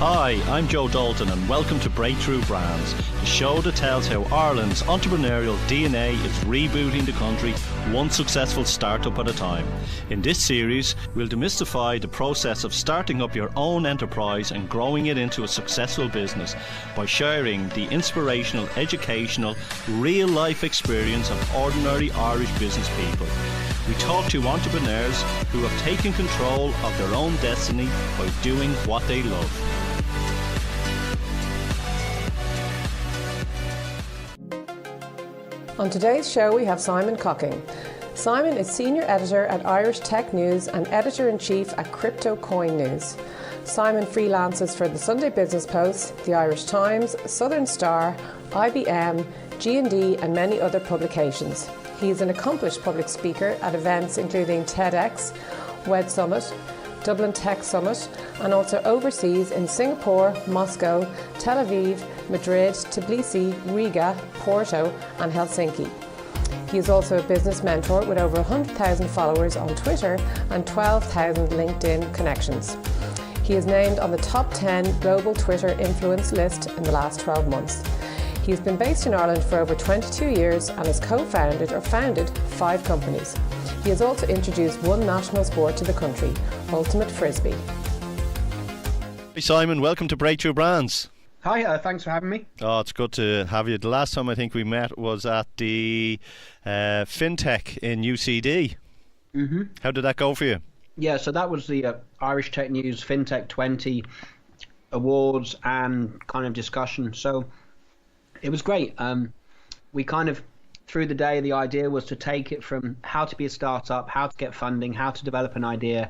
Hi, I'm Joe Dalton and welcome to Breakthrough Brands, the show that tells how Ireland's entrepreneurial DNA is rebooting the country one successful startup at a time. In this series, we'll demystify the process of starting up your own enterprise and growing it into a successful business by sharing the inspirational, educational, real-life experience of ordinary Irish business people. We talk to entrepreneurs who have taken control of their own destiny by doing what they love. On today's show, we have Simon Cocking. Simon is Senior Editor at Irish Tech News and Editor-in-Chief at Crypto Coin News. Simon freelances for the Sunday Business Post, the Irish Times, Southern Star, IBM, G&D and many other publications. He is an accomplished public speaker at events including TEDx, WED Summit, Dublin Tech Summit, and also overseas in Singapore, Moscow, Tel Aviv, Madrid, Tbilisi, Riga, Porto and Helsinki. He is also a business mentor with over 100,000 followers on Twitter and 12,000 LinkedIn connections. He is named on the top 10 global Twitter influence list in the last 12 months. He has been based in Ireland for over 22 years and has co-founded or founded 5 companies. He has also introduced one national sport to the country, Ultimate Frisbee. Hey Simon, welcome to Breakthrough Brands. Hi, thanks for having me. Oh, it's good to have you. The last time I think we met was at the FinTech in UCD. Mm-hmm. How did that go for you? Yeah, so that was the Irish Tech News FinTech 20 awards and kind of discussion. So it was great. We kind of, through the day, the idea was to take it from how to be a startup, how to get funding, how to develop an idea,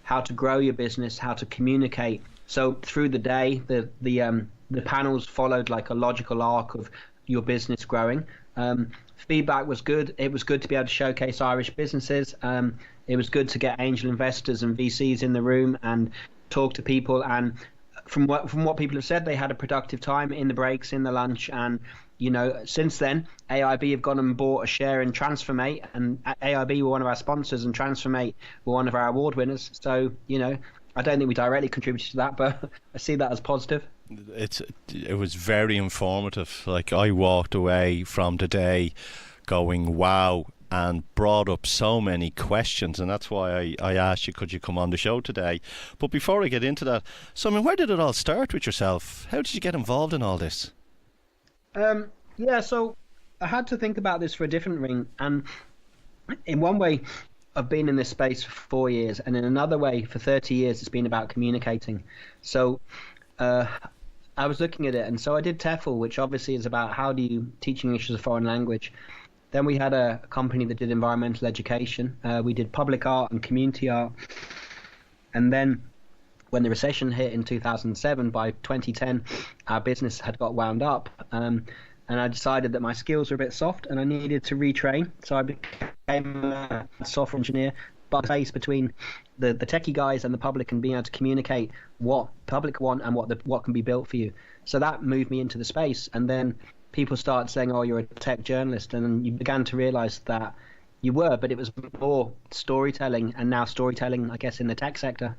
how to grow your business, how to communicate. So through the day, the panels followed like a logical arc of your business growing. Feedback was good. It was good to be able to showcase Irish businesses. It was good to get angel investors and VCs in the room and talk to people. And from what people have said, they had a productive time in the breaks, in the lunch. And, you know, since then, AIB have gone and bought a share in Transformate, and AIB were one of our sponsors and Transformate were one of our award winners. So, you know, I don't think we directly contributed to that, but I see that as positive. It was very informative. Like, I walked away from the day going, wow, and brought up so many questions, and that's why I asked you, could you come on the show today? But before I get into that, Simon, where did it all start with yourself? How did you get involved in all this? Yeah, so I had to think about this for a different ring, and in one way, I've been in this space for 4 years, and in another way, for 30 years, it's been about communicating. So I was looking at it, and so I did TEFL, which obviously is about how do you teach English as a foreign language. Then we had a company that did environmental education. We did public art and community art. And then when the recession hit in 2007, by 2010, our business had got wound up. And I decided that my skills were a bit soft and I needed to retrain. So I became a software engineer, but the space between the techie guys and the public and being able to communicate what public want and what can be built for you. So that moved me into the space. And then people started saying, oh, you're a tech journalist. And then you began to realize that you were, but it was more storytelling, and now storytelling, I guess, in the tech sector.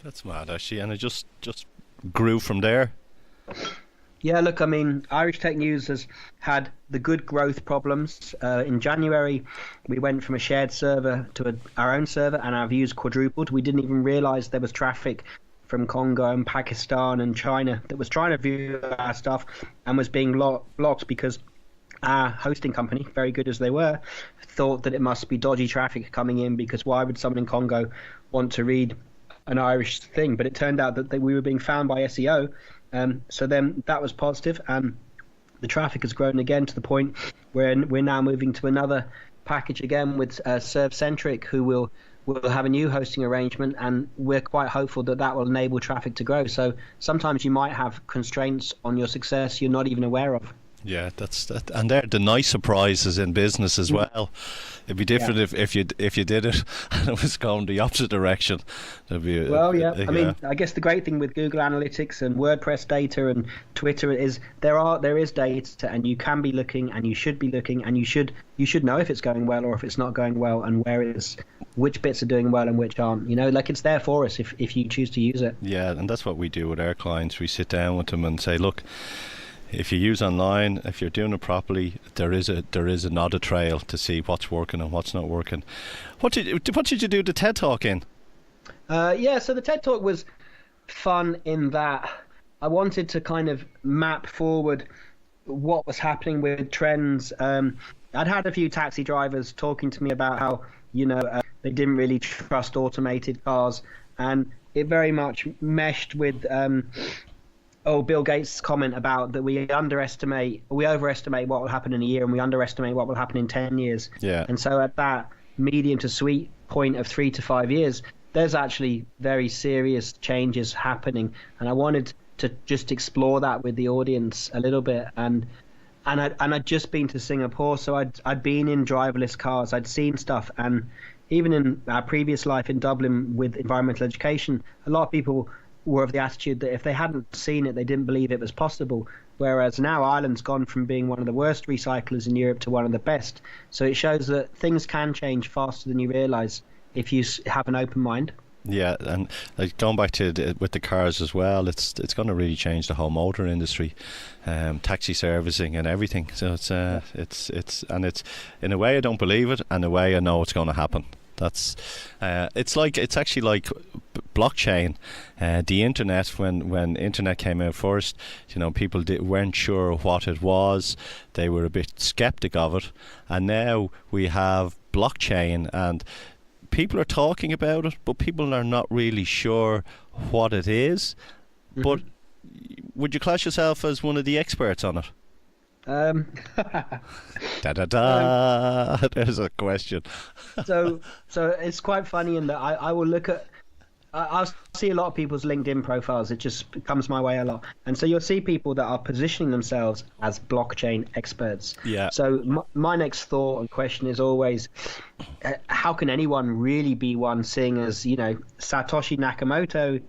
That's mad, actually. And it just grew from there. Yeah, look, I mean, Irish Tech News has had the good growth problems. In January, we went from a shared server to our own server, and our views quadrupled. We didn't even realize there was traffic from Congo and Pakistan and China that was trying to view our stuff and was being blocked because our hosting company, very good as they were, thought that it must be dodgy traffic coming in, because why would someone in Congo want to read an Irish thing? But it turned out that we were being found by SEO. So then that was positive, and the traffic has grown again to the point where we're now moving to another package again with ServeCentric, who will have a new hosting arrangement, and we're quite hopeful that will enable traffic to grow. So sometimes you might have constraints on your success you're not even aware of. Yeah, that's that, and they're the nice surprises in business as well. It'd be different if you did it and it was going the opposite direction. I mean, I guess the great thing with Google Analytics and WordPress data and Twitter is there is data, and you can be looking, and you should be looking, and you should know if it's going well or if it's not going well, and where it's which bits are doing well and which aren't. Like it's there for us if you choose to use it. Yeah, and that's what we do with our clients. We sit down with them and say, look, if you use online, if you're doing it properly, there is an audit trail to see what's working and what's not working. What did you do the TED Talk in? So the TED Talk was fun in that I wanted to kind of map forward what was happening with trends. I'd had a few taxi drivers talking to me about how they didn't really trust automated cars, and it very much meshed with Bill Gates' comment about that we overestimate what will happen in a year and we underestimate what will happen in 10 years. Yeah. And so at that medium to sweet point of 3 to 5 years, there's actually very serious changes happening, and I wanted to just explore that with the audience a little bit. And I'd just been to Singapore, so I'd been in driverless cars, I'd seen stuff, and even in our previous life in Dublin with environmental education, a lot of people were of the attitude that if they hadn't seen it, they didn't believe it was possible. Whereas now Ireland's gone from being one of the worst recyclers in Europe to one of the best. So it shows that things can change faster than you realise if you have an open mind. Yeah, and like going back to with the cars as well, it's going to really change the whole motor industry, taxi servicing and everything. So it's in a way I don't believe it, and in a way I know it's going to happen. That's it's actually like blockchain, the internet. When internet came out first, people weren't sure what it was. They were a bit skeptic of it, and now we have blockchain, and people are talking about it, but people are not really sure what it is. Mm-hmm. But would you class yourself as one of the experts on it? There's a question. so it's quite funny in that I will look at, I'll see a lot of people's LinkedIn profiles. It just comes my way a lot. And so you'll see people that are positioning themselves as blockchain experts. Yeah. So my next thought and question is always, how can anyone really be one, seeing as, Satoshi Nakamoto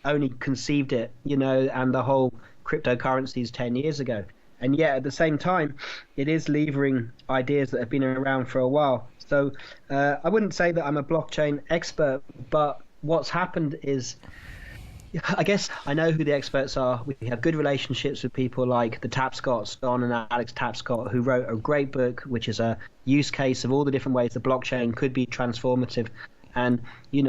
only conceived it, and the whole cryptocurrencies 10 years ago. And yet at the same time, it is levering ideas that have been around for a while. So I wouldn't say that I'm a blockchain expert, but what's happened is, I guess I know who the experts are. We have good relationships with people like the Tapscotts, Don and Alex Tapscott, who wrote a great book, which is a use case of all the different ways the blockchain could be transformative. And, we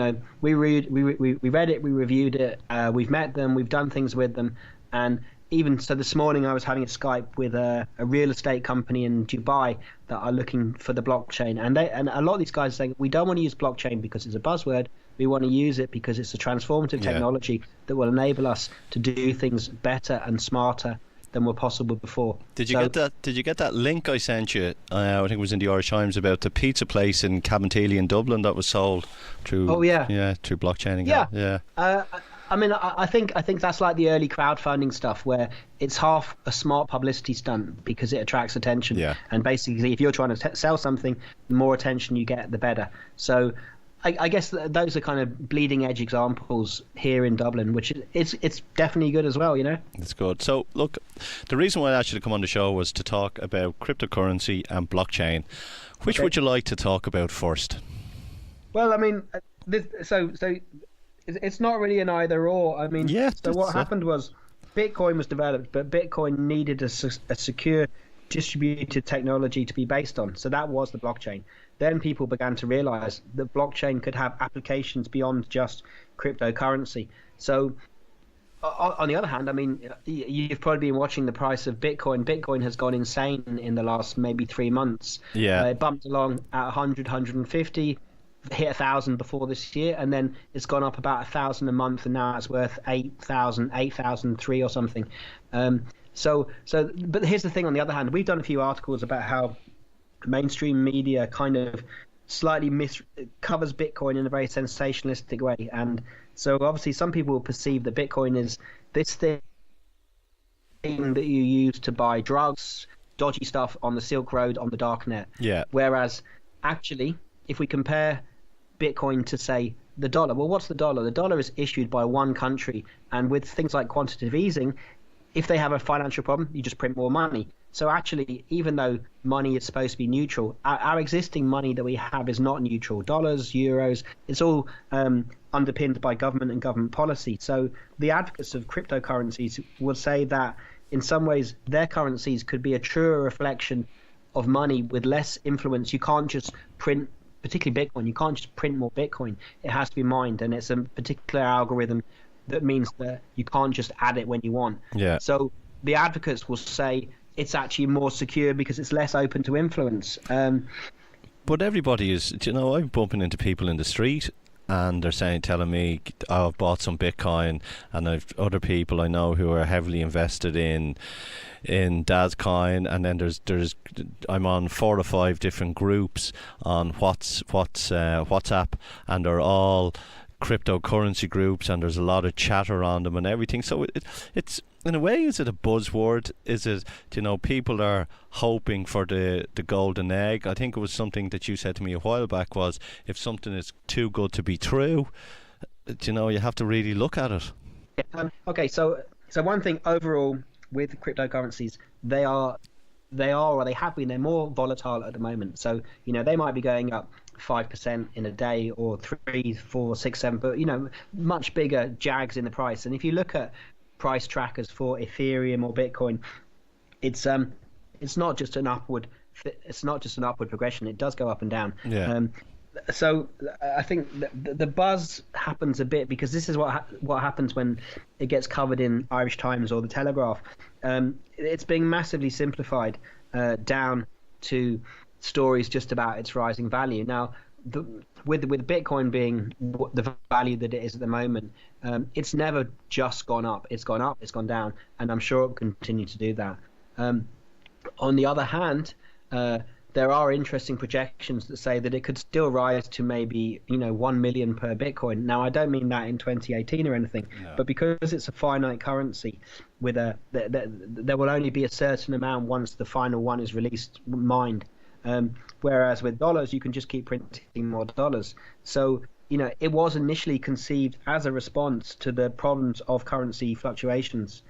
read it, we reviewed it, we've met them, we've done things with them. And even so, this morning I was having a Skype with a real estate company in Dubai that are looking for the blockchain. And a lot of these guys are saying, we don't want to use blockchain because it's a buzzword. We want to use it because it's a transformative technology that will enable us to do things better and smarter than were possible before. Did you get that link I sent you? I think it was in the Irish Times about the pizza place in Cabinteely in Dublin that was sold through through blockchain. I think that's like the early crowdfunding stuff where it's half a smart publicity stunt because it attracts attention. Yeah. And basically, if you're trying to sell something, the more attention you get, the better. So I guess those are kind of bleeding edge examples here in Dublin, which it's definitely good as well, It's good. So look, the reason why I asked you to come on the show was to talk about cryptocurrency and blockchain. Which would you like to talk about first? Well, I mean, so it's not really an either or. I mean, so what happened was Bitcoin was developed, but Bitcoin needed a secure distributed technology to be based on. So that was the blockchain. Then people began to realize that blockchain could have applications beyond just cryptocurrency. So on the other hand, I mean, you've probably been watching the price of Bitcoin. Bitcoin has gone insane in the last maybe 3 months. Yeah. It bumped along at 100, 150, hit 1,000 before this year, and then it's gone up about 1,000 a month, and now it's worth 8,000, 8,003 or something. But here's the thing. On the other hand, we've done a few articles about how mainstream media kind of slightly covers Bitcoin in a very sensationalistic way, and so obviously some people will perceive that Bitcoin is this thing that you use to buy drugs, dodgy stuff on the Silk Road, on the darknet. Yeah. Whereas actually, if we compare Bitcoin to, say, the dollar, well, what's the dollar? The dollar is issued by one country, and with things like quantitative easing, if they have a financial problem, you just print more money. So actually, even though money is supposed to be neutral, our existing money that we have is not neutral. Dollars, euros, it's all underpinned by government and government policy. So the advocates of cryptocurrencies will say that in some ways their currencies could be a truer reflection of money with less influence. You can't just print, particularly Bitcoin, you can't just print more Bitcoin. It has to be mined, and it's a particular algorithm that means that you can't just add it when you want. Yeah. So the advocates will say it's actually more secure because it's less open to influence. But everybody is, I'm bumping into people in the street and they're telling me, oh, I've bought some Bitcoin, and I've other people I know who are heavily invested in Dogecoin, and then there's I'm on 4 or 5 different groups on WhatsApp, and they're all cryptocurrency groups, and there's a lot of chatter on them and everything. So it's in a way, is it a buzzword? Is it, people are hoping for the golden egg? I think it was something that you said to me a while back, was if something is too good to be true, you have to really look at it. Okay, so one thing overall with cryptocurrencies, they have been, they're more volatile at the moment. So, they might be going up 5% in a day, or 3, 4, 6, 7, but much bigger jags in the price. And if you look at price trackers for Ethereum or Bitcoin, it's not just an upward progression. It does go up and down. Yeah. So I think the buzz happens a bit because this is what happens when it gets covered in Irish Times or the Telegraph. It's being massively simplified down to stories just about its rising value. Now, with Bitcoin being the value that it is at the moment, it's never just gone up. It's gone up, it's gone down, and I'm sure it will continue to do that. On the other hand, there are interesting projections that say that it could still rise to maybe 1 million per Bitcoin. Now, I don't mean that in 2018 or anything, no. But because it's a finite currency, with there will only be a certain amount once the final one is released, mined. Whereas with dollars, you can just keep printing more dollars. So, it was initially conceived as a response to the problems of currency fluctuations.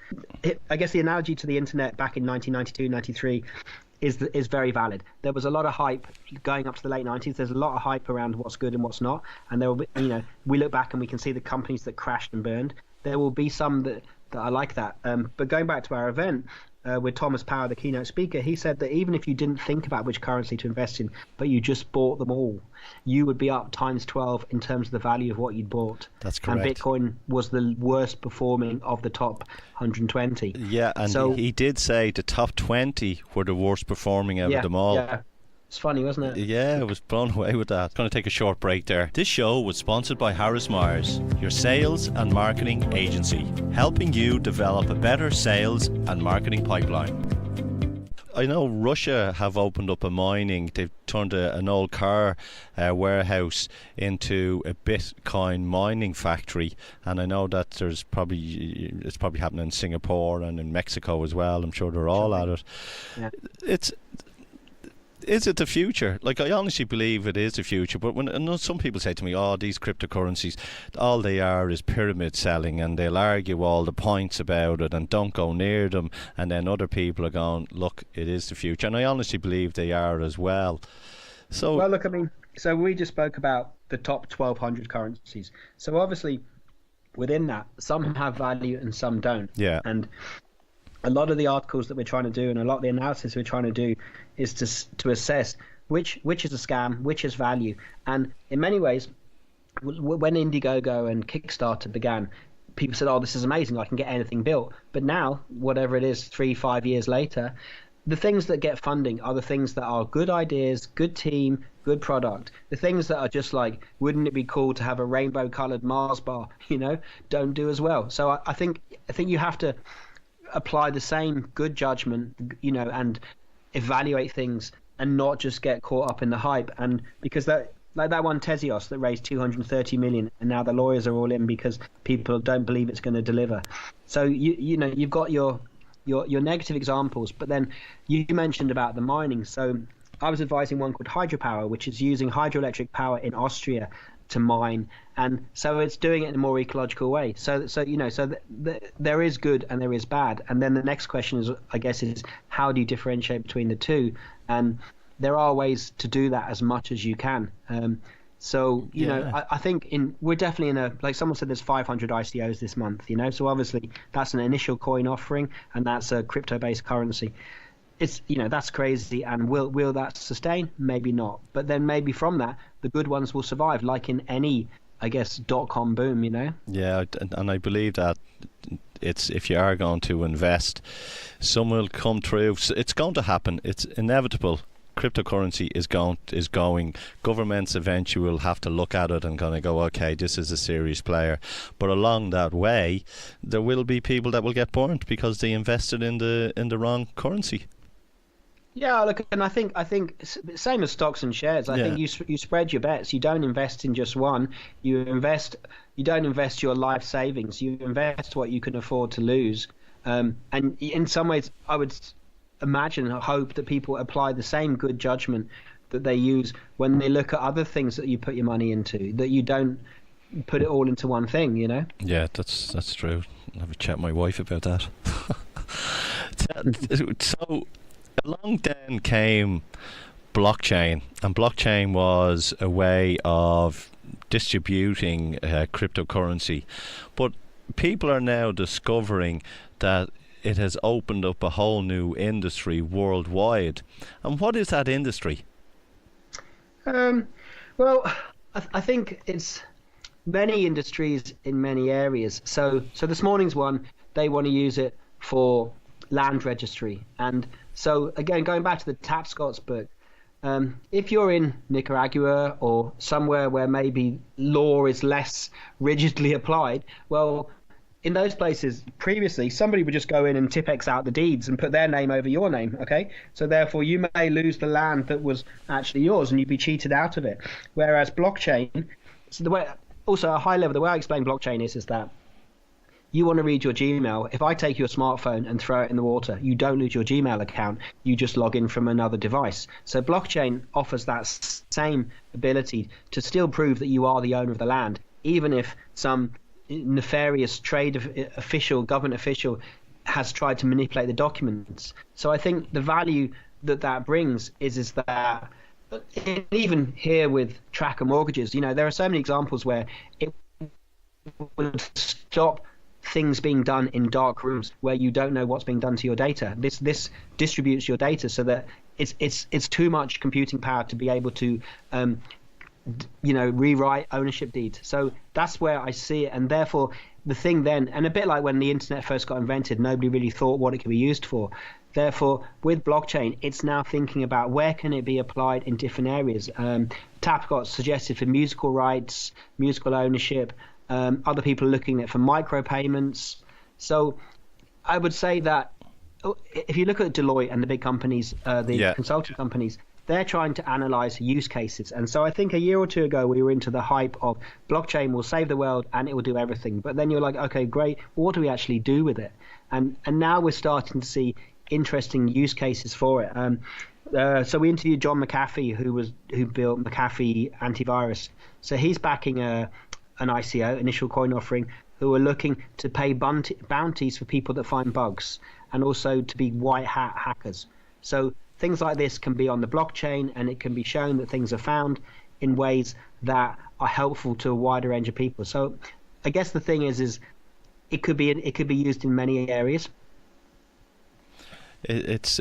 I guess the analogy to the internet back in 1992, 93 is very valid. There was a lot of hype going up to the late 90s. There's a lot of hype around what's good and what's not. And there will be, we look back and we can see the companies that crashed and burned. There will be some that are like that. But going back to our event, with Thomas Power, the keynote speaker, he said that even if you didn't think about which currency to invest in, but you just bought them all, you would be up times 12 in terms of the value of what you'd bought. That's correct. And Bitcoin was the worst performing of the top 120. Yeah, and so, he did say the top 20 were the worst performing out of them all. Yeah. It's funny, wasn't it? Yeah, I was blown away with that. Going to take a short break there. This show was sponsored by Harris Myers, your sales and marketing agency, helping you develop a better sales and marketing pipeline. I know Russia have opened up a mining. They've turned an old car warehouse into a Bitcoin mining factory, and I know that it's probably happening in Singapore and in Mexico as well. I'm sure they're all at it. Yeah. Is it the future? Like, I honestly believe it is the future, but I know some people say to me, oh, these cryptocurrencies, all they are is pyramid selling, and they'll argue all the points about it and don't go near them, and then other people are going, look, it is the future, and I honestly believe they are as well. So, well, look, so we just spoke about the top 1,200 currencies. So obviously, within that, some have value and some don't. Yeah. And a lot of the articles that we're trying to do and a lot of the analysis we're trying to do is to assess which is a scam, which is value. And in many ways, when Indiegogo and Kickstarter began, people said, oh, this is amazing, I can get anything built. But now, whatever it is, 3-5 years later, the things that get funding are the things that are good ideas, good team, good product. The things that are just like, wouldn't it be cool to have a rainbow colored Mars bar, don't do as well. So I think you have to apply the same good judgment, and evaluate things and not just get caught up in the hype. And because that one Tezos that raised 230 million, and now the lawyers are all in because people don't believe it's going to deliver. So you've got your negative examples, but then you mentioned about the mining. So I was advising one called Hydropower, which is using hydroelectric power in Austria to mine, and so it's doing it in a more ecological way. So there is good and there is bad, and then the next question is, I guess, is how do you differentiate between the two? And there are ways to do that as much as you can. I think we're definitely in a, like someone said, there's 500 ICOs this month, so obviously that's an initial coin offering, and that's a crypto-based currency. It's, that's crazy, and will that sustain? Maybe not. But then maybe from that, the good ones will survive, like in any, I guess, .com boom, Yeah, and I believe that it's, if you are going to invest, some will come through. It's going to happen. It's inevitable. Cryptocurrency is going. Governments eventually will have to look at it and kind of go, okay, this is a serious player. But along that way, there will be people that will get burnt because they invested in the wrong currency. Yeah, look, and I think same as stocks and shares. I think you spread your bets. You don't invest in just one. You don't invest your life savings. You invest what you can afford to lose. And in some ways, I would imagine, hope that people apply the same good judgment that they use when they look at other things that you put your money into. That you don't put it all into one thing. Yeah, that's true. I'll have a chat with my wife about that. So. Along then came blockchain, and blockchain was a way of distributing cryptocurrency. But people are now discovering that it has opened up a whole new industry worldwide. And what is that industry? Well, I think it's many industries in many areas. So this morning's one, they want to use it for land registry. And so again, going back to the Tapscott's book, if you're in Nicaragua or somewhere where maybe law is less rigidly applied, well, in those places previously somebody would just go in and Tipex out the deeds and put their name over your name. Okay, so therefore you may lose the land that was actually yours and you'd be cheated out of it. Whereas blockchain, so the way, also a high level, the way I explain blockchain is that you want to read your Gmail. If I take your smartphone and throw it in the water, you don't lose your Gmail account. You just log in from another device. So blockchain offers that same ability to still prove that you are the owner of the land, even if some nefarious government official has tried to manipulate the documents. So I think the value that brings is that even here with tracker mortgages, there are so many examples where it would stop things being done in dark rooms where you don't know what's being done to your data. This distributes your data so that it's too much computing power to be able to rewrite ownership deeds. So that's where I see it, and therefore the thing then, and a bit like when the internet first got invented, nobody really thought what it could be used for. Therefore, with blockchain, it's now thinking about where can it be applied in different areas. Tapscott suggested for musical rights, musical ownership. Other people are looking at it for micropayments. So I would say that if you look at Deloitte and the big companies, consulting companies, they're trying to analyze use cases. And so I think a year or two ago, we were into the hype of blockchain will save the world and it will do everything. But then you're like, okay, great. What do we actually do with it? And now we're starting to see interesting use cases for it. So we interviewed John McAfee, who built McAfee antivirus. So he's backing an ICO, initial coin offering, who are looking to pay bounties for people that find bugs, and also to be white hat hackers. So things like this can be on the blockchain, and it can be shown that things are found in ways that are helpful to a wider range of people. So I guess the thing is it could be used in many areas. It's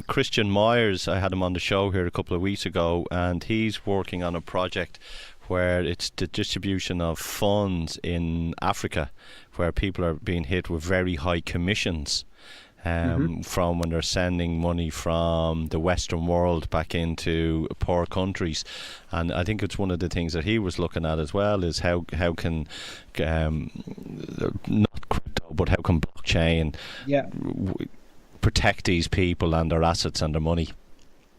Christian Myers. I had him on the show here a couple of weeks ago, and he's working on a project where it's the distribution of funds in Africa, where people are being hit with very high commissions from when they're sending money from the Western world back into poor countries. And I think it's one of the things that he was looking at as well, is how can not crypto, but how can blockchain protect these people and their assets and their money.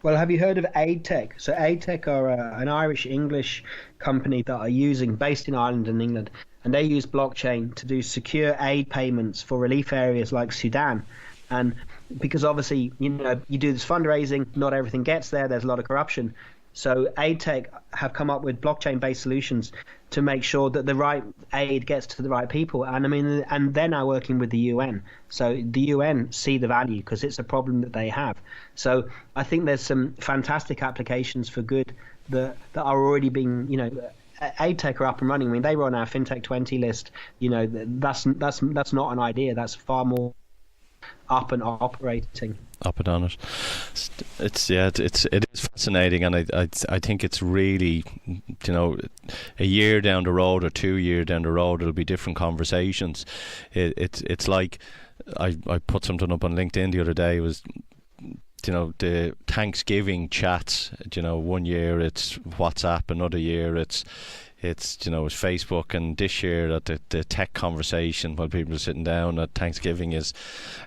Well, have you heard of AidTech? So AidTech are an Irish-English company that are based in Ireland and England, and they use blockchain to do secure aid payments for relief areas like Sudan. And because obviously, you do this fundraising, not everything gets there, there's a lot of corruption. So AidTech have come up with blockchain-based solutions to make sure that the right aid gets to the right people. And I mean, and they're now working with the UN. So the UN see the value because it's a problem that they have. So I think there's some fantastic applications for good that are already being, AidTech are up and running. I mean, they were on our FinTech 20 list. That's not an idea. That's far more up and operating. Up and on it. It is fascinating, and I think it's really, a year down the road or 2 years down the road, it'll be different conversations. It's like I put something up on LinkedIn the other day. It was the Thanksgiving chats. 1 year it's WhatsApp, another year it's Facebook, and this year at the tech conversation while people are sitting down at Thanksgiving is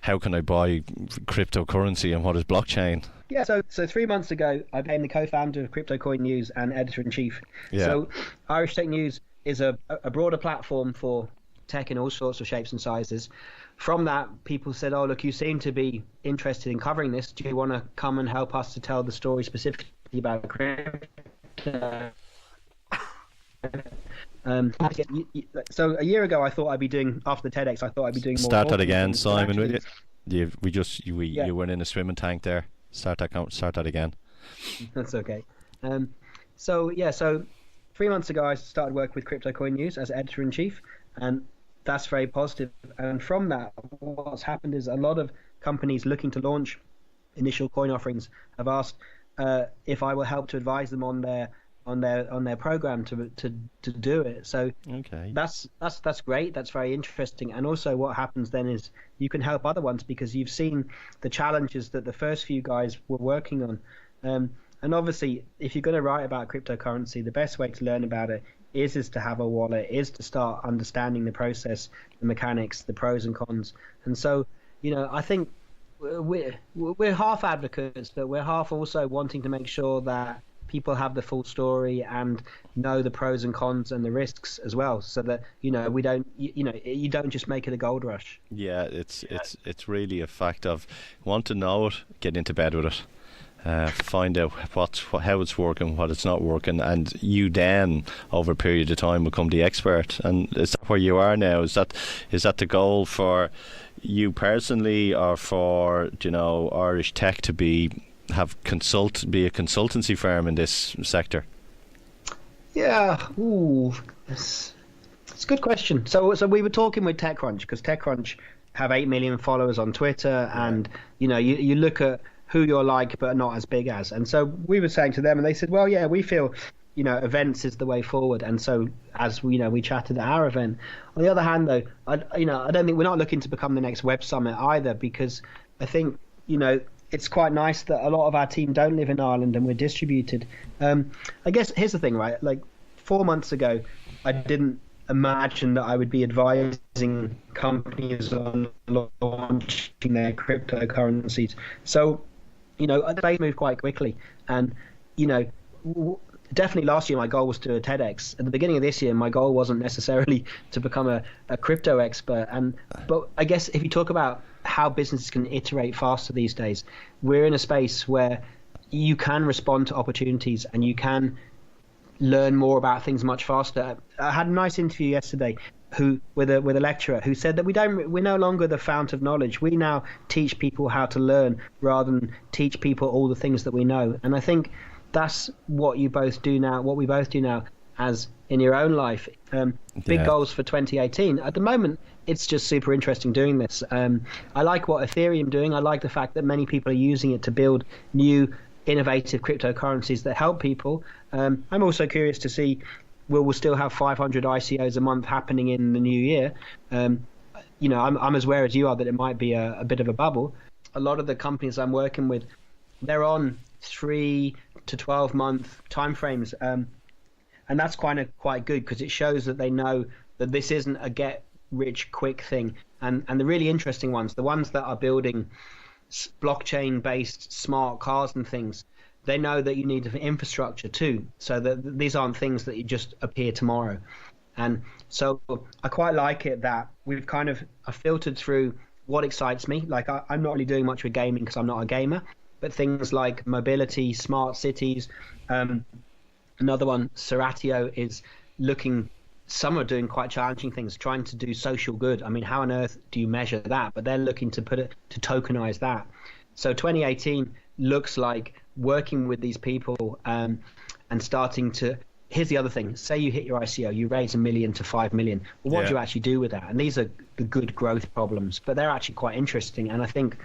how can I buy cryptocurrency and what is blockchain? Yeah, so 3 months ago I became the co-founder of Crypto Coin News and editor-in-chief. Yeah. So Irish Tech News is a broader platform for tech in all sorts of shapes and sizes. From that, people said, oh, look, you seem to be interested in covering this. Do you want to come and help us to tell the story specifically about crypto? So a year ago, I thought I'd be doing, after the TEDx, I thought I'd be doing more. Start that again, Simon. You went in a swimming tank there. Start that again. That's okay. So 3 months ago, I started work with Crypto Coin News as editor-in-chief, and that's very positive. And from that, what's happened is a lot of companies looking to launch initial coin offerings have asked if I will help to advise them on their program to do it. So okay. That's great. That's very interesting. And also what happens then is you can help other ones because you've seen the challenges that the first few guys were working on. And obviously, if you're going to write about cryptocurrency, the best way to learn about it is to have a wallet, is to start understanding the process, the mechanics, the pros and cons. And so, I think we're half advocates, but we're half also wanting to make sure that people have the full story and know the pros and cons and the risks as well, so that you don't just make it a gold rush. Yeah, it's really a fact of want to know it, get into bed with it. Find out how it's working, what it's not working, and you then over a period of time become the expert. And is that where you are now? Is that the goal for you personally, or for Irish Tech to be a consultancy firm in this sector? Yeah, it's a good question. So we were talking with TechCrunch, because TechCrunch have 8 million followers on Twitter, and you look at who you're like but not as big as, and so we were saying to them, and they said, well, yeah, we feel events is the way forward. And so as we chatted at our event. On the other hand, though, I don't think we're not looking to become the next Web Summit either, because I think it's quite nice that a lot of our team don't live in Ireland and we're distributed. I guess here's the thing, right? Like 4 months ago, I didn't imagine that I would be advising companies on launching their cryptocurrencies. So, the space moved quite quickly. And, definitely last year my goal was to do a TEDx. At the beginning of this year, my goal wasn't necessarily to become a crypto expert. But I guess if you talk about how businesses can iterate faster these days, we're in a space where you can respond to opportunities and you can learn more about things much faster. I had a nice interview yesterday with a lecturer who said that we're no longer the fount of knowledge. We now teach people how to learn rather than teach people all the things that we know. And I think that's what we both do now as in your own life. Big goals for 2018. At the moment, it's just super interesting doing this. I like what Ethereum doing. I like the fact that many people are using it to build new innovative cryptocurrencies that help people. I'm also curious to see, will we still have 500 ICOs a month happening in the new year? I'm as aware as you are that it might be a bit of a bubble. A lot of the companies I'm working with, they're on 3 to 12 month timeframes, and that's quite good, because it shows that they know that this isn't a get rich quick thing. And the really interesting ones, the ones that are building blockchain based smart cars and things, they know that you need infrastructure too, so that these aren't things that you just appear tomorrow. And so I quite like it that we've kind of filtered through what excites me. Like I'm not really doing much with gaming because I'm not a gamer. but things like mobility, smart cities. Another one, Ceratio, is looking. Some are doing quite challenging things, trying to do social good. I mean, how on earth do you measure that? But they're looking to tokenize that. So 2018 looks like working with these people and starting to. Here's the other thing. Say you hit your ICO, you raise $1 million to $5 million. Well, what do you actually do with that? And these are the good growth problems, but they're actually quite interesting. And I think,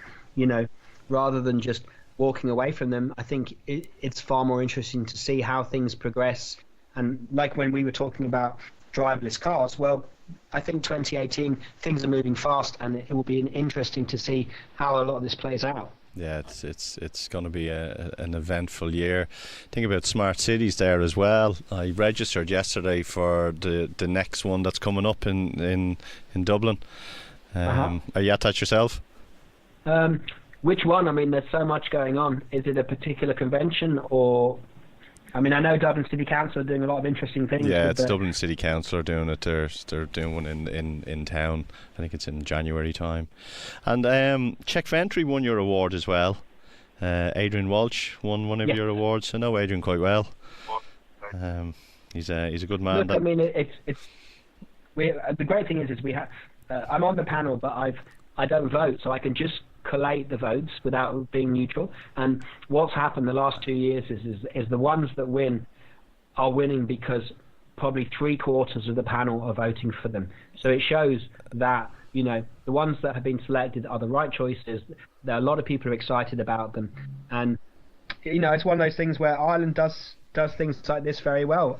rather than just walking away from them, I think it's far more interesting to see how things progress. And like when we were talking about driverless cars, well, I think 2018 things are moving fast, and it will be interesting to see how a lot of this plays out. Yeah, it's going to be an eventful year. Think about smart cities there as well. I registered yesterday for the next one that's coming up in Dublin. Are you at that yourself? Which one? I mean, there's so much going on. Is it a particular convention, or? I mean, I know Dublin City Council are doing a lot of interesting things. Yeah, it's Dublin City Council are doing it. They're doing one in town. I think it's in January time. And Czech Ventry won your award as well. Adrian Walsh won one of your awards. I know Adrian quite well. He's a good man. Look, I mean, the great thing is we have. I'm on the panel, but I don't vote, so I can just collate the votes without being neutral. And what's happened the last 2 years is the ones that win are winning because probably 3/4 of the panel are voting for them. So it shows that the ones that have been selected are the right choices. There are a lot of people are excited about them, and it's one of those things where Ireland does things like this very well.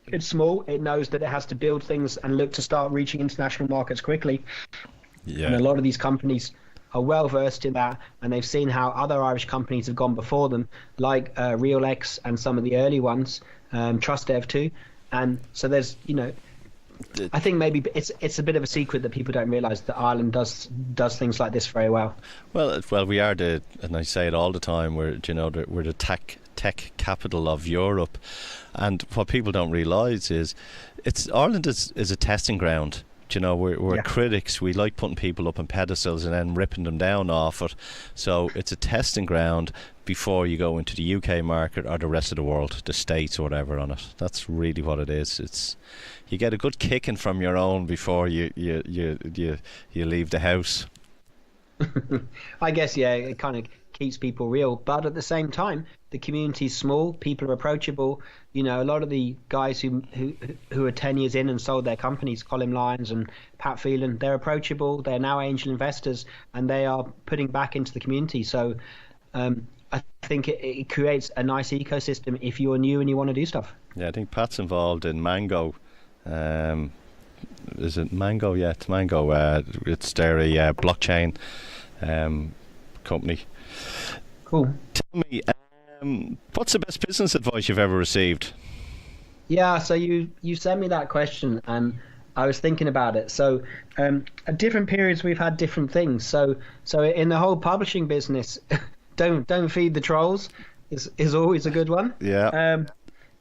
It's small. It knows that it has to build things and look to start reaching international markets quickly. And a lot of these companies are well versed in that, and they've seen how other Irish companies have gone before them, like RealX and some of the early ones, TrustDev too. And so there's, I think maybe it's a bit of a secret that people don't realise that Ireland does things like this very well. Well, we are and I say it all the time, we're the tech capital of Europe, and what people don't realise is Ireland is a testing ground. We're critics. We like putting people up on pedestals and then ripping them down off it. So it's a testing ground before you go into the UK market or the rest of the world, the States or whatever on it. That's really what it is. You get a good kicking from your own before you leave the house. I guess, it kind of keeps people real, but at the same time, the community's small, people are approachable. A lot of the guys who are 10 years in and sold their companies, Colin Lyons and Pat Phelan, they're approachable. They're now angel investors, and they are putting back into the community. So I think it creates a nice ecosystem if you're new and you want to do stuff. Yeah, I think Pat's involved in Mango. Is it Mango? Yeah, it's Mango. It's their blockchain company. Cool. Tell me, what's the best business advice you've ever received? Yeah, so you sent me that question, and I was thinking about it. So at different periods, we've had different things. So in the whole publishing business, don't feed the trolls is always a good one. Yeah.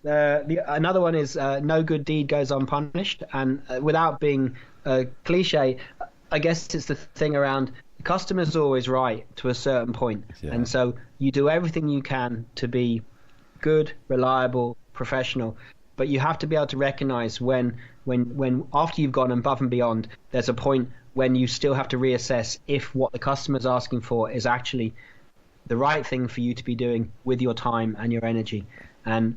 Another one is no good deed goes unpunished, and without being cliche, I guess it's the thing around the customer's always right to a certain point. Yeah. And so you do everything you can to be good, reliable, professional, but you have to be able to recognize when after you've gone above and beyond, there's a point when you still have to reassess if what the customer's asking for is actually the right thing for you to be doing with your time and your energy. And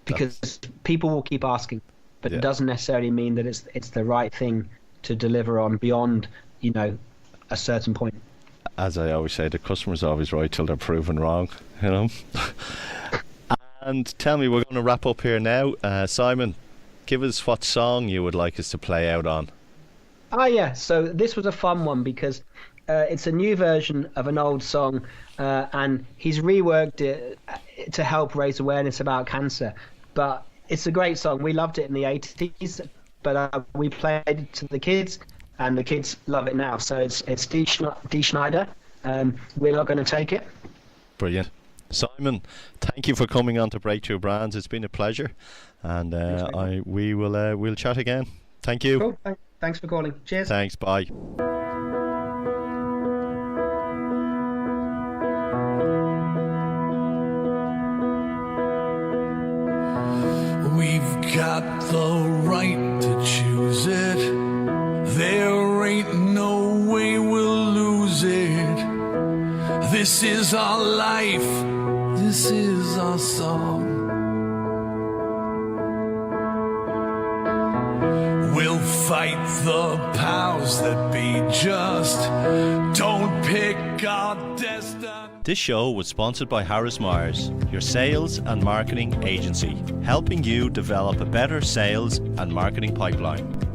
because people will keep asking, but it doesn't necessarily mean that it's the right thing to deliver on beyond a certain point. As I always say, the customer's always right till they're proven wrong. And tell me, we're going to wrap up here now. Simon, give us what song you would like us to play out on. So this was a fun one because it's a new version of an old song, and he's reworked it to help raise awareness about cancer. But it's a great song. We loved it in the 80s, but we played it to the kids, and the kids love it now. So it's Dee Schneider. We're not going to take it. Brilliant. Simon, thank you for coming on to Breakthrough Brands. It's been a pleasure, and we'll chat again. Thank you. Cool. Thanks for calling. Cheers. Thanks. Bye. got the right to choose it. There ain't no way we'll lose it. This is our life, this is our song. We'll fight the powers that be, just don't pick our destiny. This show was sponsored by Harris Myers, your sales and marketing agency, helping you develop a better sales and marketing pipeline.